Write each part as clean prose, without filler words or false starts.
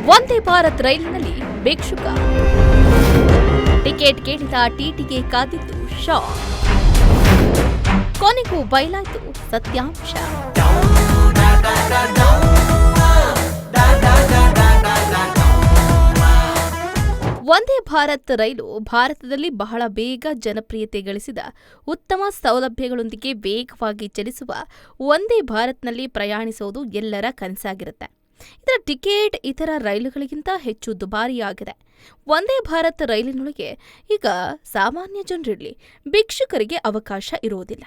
ವಂದೇ ಭಾರತ್ ರೈಲಿನಲ್ಲಿ ಭಿಕ್ಷುಕ ಟಿಕೆಟ್ ಕೇಳಿದ ಟಿಟಿಗೆ ಕಾದಿದ್ದು ಶಾಕ್. ಕೊನೆಗೂ ಬಯಲಾಯಿತು ಸತ್ಯಾಂಶ. ವಂದೇ ಭಾರತ್ ರೈಲು ಭಾರತದಲ್ಲಿ ಬಹಳ ಬೇಗ ಜನಪ್ರಿಯತೆ ಗಳಿಸಿದ ಉತ್ತಮ ಸೌಲಭ್ಯಗಳೊಂದಿಗೆ ವೇಗವಾಗಿ ಚಲಿಸುವ ವಂದೇ ಭಾರತ್ನಲ್ಲಿ ಪ್ರಯಾಣಿಸುವುದು ಎಲ್ಲರ ಕನಸಾಗಿರುತ್ತೆ. ಇದರ ಟಿಕೆಟ್ ಇತರ ರೈಲುಗಳಿಗಿಂತ ಹೆಚ್ಚು ದುಬಾರಿಯಾಗಿದೆ. ವಂದೇ ಭಾರತ್ ರೈಲಿನೊಳಗೆ ಈಗ ಸಾಮಾನ್ಯ ಜನರಿರಲಿ, ಭಿಕ್ಷುಕರಿಗೆ ಅವಕಾಶ ಇರುವುದಿಲ್ಲ.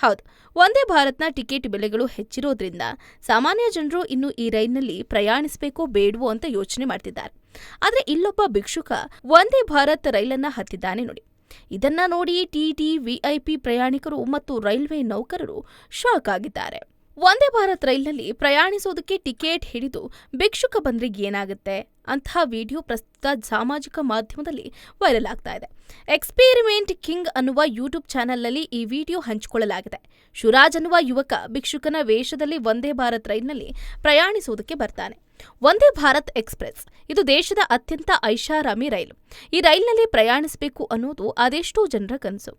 ಹೌದು, ವಂದೇ ಭಾರತ್ನ ಟಿಕೆಟ್ ಬೆಲೆಗಳು ಹೆಚ್ಚಿರೋದ್ರಿಂದ ಸಾಮಾನ್ಯ ಜನರು ಇನ್ನು ಈ ರೈಲಿನಲ್ಲಿ ಪ್ರಯಾಣಿಸಬೇಕೋ ಬೇಡವೋ ಅಂತ ಯೋಚನೆ ಮಾಡ್ತಿದ್ದಾರೆ. ಆದರೆ ಇಲ್ಲೊಬ್ಬ ಭಿಕ್ಷುಕ ವಂದೇ ಭಾರತ್ ರೈಲನ್ನ ಹತ್ತಿದ್ದಾನೆ ನೋಡಿ. ಇದನ್ನ ನೋಡಿ ಟಿಟಿ, ವಿಐಪಿ ಪ್ರಯಾಣಿಕರು ಮತ್ತು ರೈಲ್ವೆ ನೌಕರರು ಶಾಕ್ ಆಗಿದ್ದಾರೆ. ವಂದೇ ಭಾರತ್ ರೈಲ್ನಲ್ಲಿ ಪ್ರಯಾಣಿಸೋದಕ್ಕೆ ಟಿಕೆಟ್ ಹಿಡಿದು ಭಿಕ್ಷುಕ ಬಂದ್ರೆ ಏನಾಗುತ್ತೆ ಅಂತಹ ವಿಡಿಯೋ ಪ್ರಸ್ತುತ ಸಾಮಾಜಿಕ ಮಾಧ್ಯಮದಲ್ಲಿ ವೈರಲ್ ಆಗ್ತಾ ಇದೆ. ಎಕ್ಸ್ಪೆರಿಮೆಂಟ್ ಕಿಂಗ್ ಅನ್ನುವ ಯೂಟ್ಯೂಬ್ ಚಾನೆಲ್ನಲ್ಲಿ ಈ ವಿಡಿಯೋ ಹಂಚಿಕೊಳ್ಳಲಾಗಿದೆ. ಶಿವರಾಜ್ ಅನ್ನುವ ಯುವಕ ಭಿಕ್ಷುಕನ ವೇಷದಲ್ಲಿ ವಂದೇ ಭಾರತ್ ರೈಲ್ನಲ್ಲಿ ಪ್ರಯಾಣಿಸುವುದಕ್ಕೆ ಬರ್ತಾನೆ. ವಂದೇ ಭಾರತ್ ಎಕ್ಸ್‌ಪ್ರೆಸ್ ಇದು ದೇಶದ ಅತ್ಯಂತ ಐಷಾರಾಮಿ ರೈಲು. ಈ ರೈಲಿನಲ್ಲಿ ಪ್ರಯಾಣಿಸಬೇಕು ಅನ್ನೋದು ಅದೆಷ್ಟೋ ಜನರ ಕನಸು.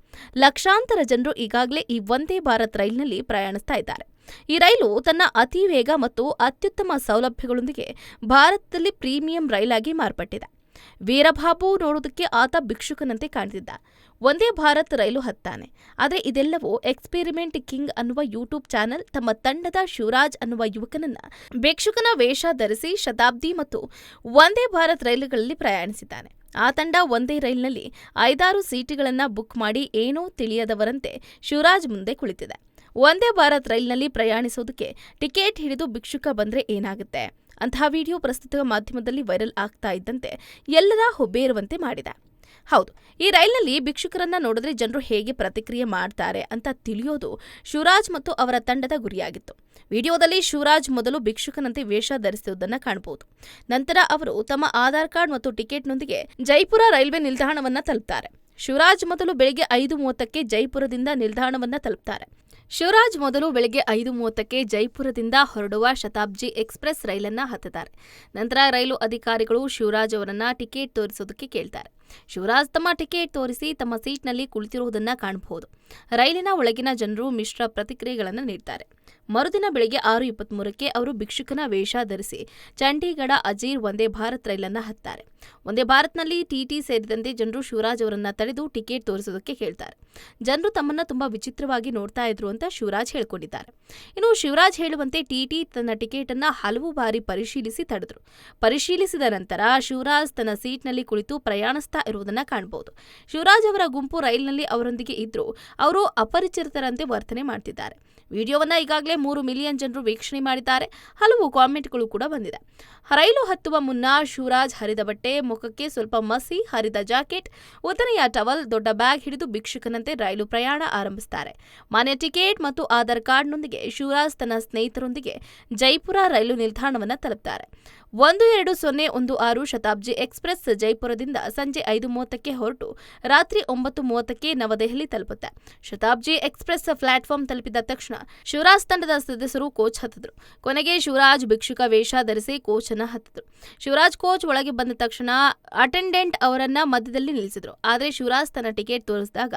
ಲಕ್ಷಾಂತರ ಜನರು ಈಗಾಗಲೇ ಈ ವಂದೇ ಭಾರತ್ ರೈಲಿನಲ್ಲಿ ಪ್ರಯಾಣಿಸ್ತಾ ಇದ್ದಾರೆ. ಈ ರೈಲು ತನ್ನ ಅತಿ ವೇಗ ಮತ್ತು ಅತ್ಯುತ್ತಮ ಸೌಲಭ್ಯಗಳೊಂದಿಗೆ ಭಾರತದಲ್ಲಿ ಪ್ರೀಮಿಯಂ ರೈಲಾಗಿ ಮಾರ್ಪಟ್ಟಿದೆ. ವೀರಬಾಬು ನೋಡೋದಕ್ಕೆ ಆತ ಭಿಕ್ಷುಕನಂತೆ ಕಾಣ್ತಿದ್ದ. ವಂದೇ ಭಾರತ್ ರೈಲು ಹತ್ತಾನೆ. ಆದರೆ ಇದೆಲ್ಲವೂ ಎಕ್ಸ್ಪೆರಿಮೆಂಟ್ ಕಿಂಗ್ ಅನ್ನುವ ಯೂಟ್ಯೂಬ್ ಚಾನೆಲ್ ತಮ್ಮ ತಂಡದ ಶಿವರಾಜ್ ಅನ್ನುವ ಯುವಕನನ್ನ ಭಿಕ್ಷುಕನ ವೇಷ ಧರಿಸಿ ಶತಾಬ್ದಿ ಮತ್ತು ವಂದೇ ಭಾರತ್ ರೈಲುಗಳಲ್ಲಿ ಪ್ರಯಾಣಿಸಿದ್ದಾನೆ. ಆ ತಂಡ ಒಂದೇ ರೈಲಿನಲ್ಲಿ 5-6 ಸೀಟುಗಳನ್ನು ಬುಕ್ ಮಾಡಿ ಏನೋ ತಿಳಿಯದವರಂತೆ ಶಿವರಾಜ್ ಮುಂದೆ ಕುಳಿತಿದೆ. ವಂದೇ ಭಾರತ್ ರೈಲಿನಲ್ಲಿ ಪ್ರಯಾಣಿಸೋದಕ್ಕೆ ಟಿಕೆಟ್ ಹಿಡಿದು ಭಿಕ್ಷುಕ ಬಂದ್ರೆ ಏನಾಗುತ್ತೆ ಅಂತಹ ವಿಡಿಯೋ ಪ್ರಸ್ತುತ ಮಾಧ್ಯಮದಲ್ಲಿ ವೈರಲ್ ಆಗ್ತಾ ಇದ್ದಂತೆ ಎಲ್ಲರ ಹುಬ್ಬೇರುವಂತೆ ಮಾಡಿದೆ. ಹೌದು, ಈ ರೈಲಿನಲ್ಲಿ ಭಿಕ್ಷುಕರನ್ನ ನೋಡಿದ್ರೆ ಜನರು ಹೇಗೆ ಪ್ರತಿಕ್ರಿಯೆ ಮಾಡ್ತಾರೆ ಅಂತ ತಿಳಿಯೋದು ಶಿವರಾಜ್ ಮತ್ತು ಅವರ ತಂಡದ ಗುರಿಯಾಗಿತ್ತು. ವಿಡಿಯೋದಲ್ಲಿ ಶಿವರಾಜ್ ಮೊದಲು ಭಿಕ್ಷುಕನಂತೆ ವೇಷ ಧರಿಸುವುದನ್ನು ಕಾಣಬಹುದು. ನಂತರ ಅವರು ತಮ್ಮ ಆಧಾರ್ ಕಾರ್ಡ್ ಮತ್ತು ಟಿಕೆಟ್ನೊಂದಿಗೆ ಜೈಪುರ ರೈಲ್ವೆ ನಿಲ್ದಾಣವನ್ನ ತಲುಪ್ತಾರೆ. ಶಿವರಾಜ್ ಮೊದಲು ಬೆಳಗ್ಗೆ 5:30ಕ್ಕೆ ಜೈಪುರದಿಂದ ನಿಲ್ದಾಣವನ್ನ ತಲುಪ್ತಾರೆ. ಶಿವರಾಜ್ ಮೊದಲು ಬೆಳಗ್ಗೆ 5:30ಕ್ಕೆ ಜೈಪುರದಿಂದ ಹೊರಡುವ ಶತಾಬ್ದಿ ಎಕ್ಸ್‌ಪ್ರೆಸ್ ರೈಲನ್ನ ಹತ್ತುತ್ತಾರೆ. ನಂತರ ರೈಲು ಅಧಿಕಾರಿಗಳು ಶಿವರಾಜ್ ಅವರನ್ನ ಟಿಕೆಟ್ ತೋರಿಸೋದಕ್ಕೆ ಕೇಳ್ತಾರೆ. ಶಿವರಾಜ್ ತಮ್ಮ ಟಿಕೆಟ್ ತೋರಿಸಿ ತಮ್ಮ ಸೀಟ್ನಲ್ಲಿ ಕುಳಿತಿರುವುದನ್ನ ಕಾಣಬಹುದು. ರೈಲಿನ ಒಳಗಿನ ಜನರು ಮಿಶ್ರ ಪ್ರತಿಕ್ರಿಯೆಗಳನ್ನು ನೀಡ್ತಾರೆ. ಮರುದಿನ ಬೆಳಗ್ಗೆ 6:23ಕ್ಕೆ ಅವರು ಭಿಕ್ಷುಕನ ವೇಷ ಧರಿಸಿ ಚಂಡೀಗಢ ಅಜೀರ್ ವಂದೇ ಭಾರತ್ ರೈಲನ್ನ ಹತ್ತಾರೆ. ವಂದೇ ಭಾರತ್ನಲ್ಲಿ ಟಿಟಿ ಸೇರಿದಂತೆ ಜನರು ಶಿವರಾಜ್ ಅವರನ್ನ ತಡೆದು ಟಿಕೆಟ್ ತೋರಿಸೋದಕ್ಕೆ ಕೇಳ್ತಾರೆ. ಜನರು ತಮ್ಮನ್ನ ತುಂಬಾ ವಿಚಿತ್ರವಾಗಿ ನೋಡ್ತಾ ಇದ್ರು ಅಂತ ಶಿವರಾಜ್ ಹೇಳ್ಕೊಂಡಿದ್ದಾರೆ. ಇನ್ನು ಶಿವರಾಜ್ ಹೇಳುವಂತೆ ಟಿಟಿ ತನ್ನ ಟಿಕೆಟ್ ಅನ್ನ ಹಲವು ಬಾರಿ ಪರಿಶೀಲಿಸಿ ತಡೆದ್ರು. ಪರಿಶೀಲಿಸಿದ ನಂತರ ಶಿವರಾಜ್ ತನ್ನ ಸೀಟ್ನಲ್ಲಿ ಕುಳಿತು ಪ್ರಯಾಣಿಸ್ತಾ ಇರುವುದನ್ನ ಕಾಣಬಹುದು. ಶಿವರಾಜ್ ಅವರ ಗುಂಪು ರೈಲಿನಲ್ಲಿ ಅವರೊಂದಿಗೆ ಇದ್ರು ಅವರು ಅಪರಿಚಿತರಂತೆ ವರ್ತನೆ ಮಾಡ್ತಿದ್ದಾರೆ. ವಿಡಿಯೋವನ್ನ ಈಗಾಗಲೇ 3 ಮಿಲಿಯನ್ ಜನರು ವೀಕ್ಷಣೆ ಮಾಡಿದ್ದಾರೆ. ಹಲವು ಕಾಮೆಂಟ್ಗಳು ಕೂಡ ಬಂದಿದೆ. ರೈಲು ಹತ್ತುವ ಮುನ್ನ ಶಿವರಾಜ್ ಹರಿದ ಬಟ್ಟೆ, ಮುಖಕ್ಕೆ ಸ್ವಲ್ಪ ಮಸಿ, ಹರಿದ ಜಾಕೆಟ್, ಉದ್ದನೆಯ ಟವಲ್, ದೊಡ್ಡ ಬ್ಯಾಗ್ ಹಿಡಿದು ಭಿಕ್ಷುಕನಂತೆ ರೈಲು ಪ್ರಯಾಣ ಆರಂಭಿಸುತ್ತಾರೆ. ಮಾನ್ಯ ಟಿಕೆಟ್ ಮತ್ತು ಆಧಾರ್ ಕಾರ್ಡ್ನೊಂದಿಗೆ ಶಿವರಾಜ್ ತನ್ನ ಸ್ನೇಹಿತರೊಂದಿಗೆ ಜೈಪುರ ರೈಲು ನಿಲ್ದಾಣವನ್ನು ತಲುಪ್ತಾರೆ. 12:16 ಶತಾಬ್ದಿ ಎಕ್ಸ್‌ಪ್ರೆಸ್ ಜೈಪುರದಿಂದ ಸಂಜೆ 5:30ಕ್ಕೆ ಹೊರಟು ರಾತ್ರಿ 9:30ಕ್ಕೆ ನವದೆಹಲಿ ತಲುಪುತ್ತೆ. ಶತಾಬ್ದಿ ಎಕ್ಸ್‌ಪ್ರೆಸ್ ಪ್ಲಾಟ್ಫಾರ್ಮ್ ತಲುಪಿದ ತಕ್ಷಣ ಶಿವರಾಜ್ ತಂಡದ ಸದಸ್ಯರು ಕೋಚ್ ಹತ್ತಿದ್ರು. ಕೊನೆಗೆ ಶಿವರಾಜ್ ಭಿಕ್ಷುಕ ವೇಷ ಧರಿಸಿ ಕೋಚ್ ಅನ್ನ ಹತ್ತಿದ್ರು. ಶಿವರಾಜ್ ಕೋಚ್ ಒಳಗೆ ಬಂದ ತಕ್ಷಣ ಅಟೆಂಡೆಂಟ್ ಅವರನ್ನ ಮಧ್ಯದಲ್ಲಿ ನಿಲ್ಲಿಸಿದ್ರು. ಆದರೆ ಶಿವರಾಜ್ ತನ್ನ ಟಿಕೆಟ್ ತೋರಿಸಿದಾಗ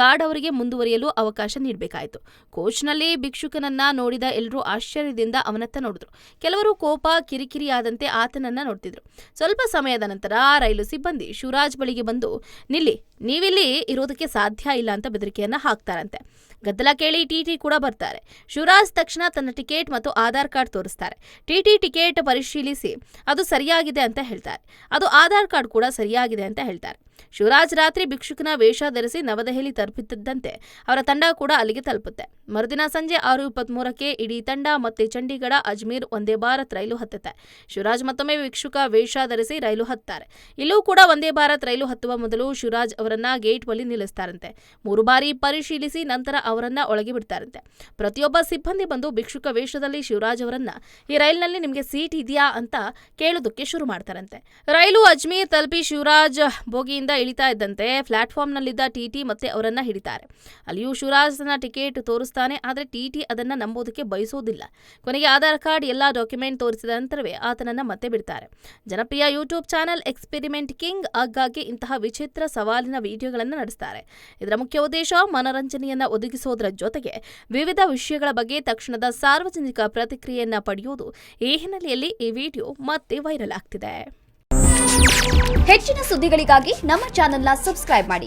ಗಾರ್ಡ್ ಅವರಿಗೆ ಮುಂದುವರಿಯಲು ಅವಕಾಶ ನೀಡಬೇಕಾಯಿತು. ಕೋಚ್ನಲ್ಲಿ ಭಿಕ್ಷುಕನನ್ನ ನೋಡಿದ ಎಲ್ಲರೂ ಆಶ್ಚರ್ಯದಿಂದ ಅವನತ್ತ ನೋಡಿದ್ರು. ಕೆಲವರು ಕೋಪ, ಕಿರಿಕಿರಿಯಾದಂತೆ ಆತನನ್ನ ನೋಡ್ತಿದ್ರು. ಸ್ವಲ್ಪ ಸಮಯದ ನಂತರ ರೈಲು ಸಿಬ್ಬಂದಿ ಶಿವರಾಜ್ ಬಳಿಗೆ ಬಂದು, ನಿಲ್ಲಿ, ನೀವಿಲ್ಲಿ ಇರೋದಕ್ಕೆ ಸಾಧ್ಯ ಇಲ್ಲ ಅಂತ ಬೆದರಿಕೆಯನ್ನ ಹಾಕ್ತಾರಂತೆ. ಗದ್ದಲ ಕೇಳಿ ಟಿಟಿ ಕೂಡ ಬರ್ತಾರೆ. ಶಿವರಾಜ್ ತಕ್ಷಣ ತನ್ನ ಟಿಕೆಟ್ ಮತ್ತು ಆಧಾರ್ ಕಾರ್ಡ್ ತೋರಿಸ್ತಾರೆ. ಟಿಟಿ ಟಿಕೆಟ್ ಪರಿಶೀಲಿಸಿ ಅದು ಸರಿಯಾಗಿದೆ ಅಂತ ಹೇಳ್ತಾರೆ. ಅದು ಆಧಾರ್ ಕಾರ್ಡ್ ಕೂಡ ಸರಿಯಾಗಿದೆ ಅಂತ ಹೇಳ್ತಾರೆ. ಶಿವರಾಜ್ ರಾತ್ರಿ ಭಿಕ್ಷುಕನ ವೇಷ ಧರಿಸಿ ನವದೆಹಲಿ ತಲುಪುತ್ತಿದ್ದಂತೆ ಅವರ ತಂಡ ಕೂಡ ಅಲ್ಲಿಗೆ ತಲುಪುತ್ತೆ. ಮರುದಿನ ಸಂಜೆ 6:23ಕ್ಕೆ ಇಡೀ ತಂಡ ಮತ್ತೆ ಚಂಡೀಗಢ ಅಜ್ಮೀರ್ ವಂದೇ ಭಾರತ್ ರೈಲು ಹತ್ತುತ್ತೆ. ಶಿವರಾಜ್ ಮತ್ತೊಮ್ಮೆ ಭಿಕ್ಷುಕ ವೇಷ ಧರಿಸಿ ರೈಲು ಹತ್ತಾರೆ. ಇಲ್ಲೂ ಕೂಡ ವಂದೇ ಭಾರತ್ ರೈಲು ಹತ್ತುವ ಮೊದಲು ಶಿವರಾಜ್ ಅವರನ್ನ ಗೇಟ್ ಬಳಿ ನಿಲ್ಲಿಸ್ತಾರಂತೆ. 3 ಬಾರಿ ಪರಿಶೀಲಿಸಿ ನಂತರ ಅವರನ್ನ ಒಳಗೆ ಬಿಡ್ತಾರಂತೆ. ಪ್ರತಿಯೊಬ್ಬ ಸಿಬ್ಬಂದಿ ಬಂದು ಭಿಕ್ಷುಕ ವೇಷದಲ್ಲಿ ಶಿವರಾಜ್ ಅವರನ್ನ ಈ ರೈಲಿನಲ್ಲಿ ನಿಮಗೆ ಸೀಟ್ ಇದೆಯಾ ಅಂತ ಕೇಳೋದಕ್ಕೆ ಶುರು ಮಾಡ್ತಾರಂತೆ. ರೈಲು ಅಜ್ಮೀರ್ ತಲುಪಿ ಶಿವರಾಜ್ ಬೋಗಿಯಿಂದ ಮೆಟ್ರೋದಿಂದ ಇಳಿತಾ ಇದ್ದಂತೆ ಪ್ಲಾಟ್ಫಾರ್ಮ್ನಲ್ಲಿದ್ದ ಟಿಟಿ ಮತ್ತೆ ಅವರನ್ನ ಹಿಡಿತಾರೆ. ಅಲ್ಲಿಯೂ ಶಿವರಾಜ್ ತನ್ನ ಟಿಕೆಟ್ ತೋರಿಸ್ತಾನೆ. ಆದರೆ ಟಿಟಿ ಅದನ್ನ ನಂಬೋದಕ್ಕೆ ಬಯಸೋದಿಲ್ಲ. ಕೊನೆಗೆ ಆಧಾರ್ ಕಾರ್ಡ್ ಎಲ್ಲಾ ಡಾಕ್ಯುಮೆಂಟ್ ತೋರಿಸಿದ ನಂತರವೇ ಆತನನ್ನ ಮತ್ತೆ ಬಿಡ್ತಾರೆ. ಜನಪ್ರಿಯ ಯೂಟ್ಯೂಬ್ ಚಾನೆಲ್ ಎಕ್ಸ್ಪೆರಿಮೆಂಟ್ ಕಿಂಗ್ ಆಗಾಗ್ಗೆ ಇಂತಹ ವಿಚಿತ್ರ ಸವಾಲಿನ ವಿಡಿಯೋಗಳನ್ನು ನಡೆಸ್ತಾರೆ. ಇದರ ಮುಖ್ಯ ಉದ್ದೇಶ ಮನರಂಜನೆಯನ್ನ ಒದಗಿಸೋದರ ಜೊತೆಗೆ ವಿವಿಧ ವಿಷಯಗಳ ಬಗ್ಗೆ ತಕ್ಷಣದ ಸಾರ್ವಜನಿಕ ಪ್ರತಿಕ್ರಿಯೆಯನ್ನ ಪಡೆಯುವುದು. ಈ ಹಿನ್ನೆಲೆಯಲ್ಲಿ ಈ ವಿಡಿಯೋ ಮತ್ತೆ ವೈರಲ್ ಆಗ್ತಿದೆ. ಹೆಚ್ಚಿನ ಸುದ್ದಿಗಳಿಗಾಗಿ ನಮ್ಮ ಚಾನೆಲ್ನ ಸಬ್ಸ್ಕ್ರೈಬ್ ಮಾಡಿ.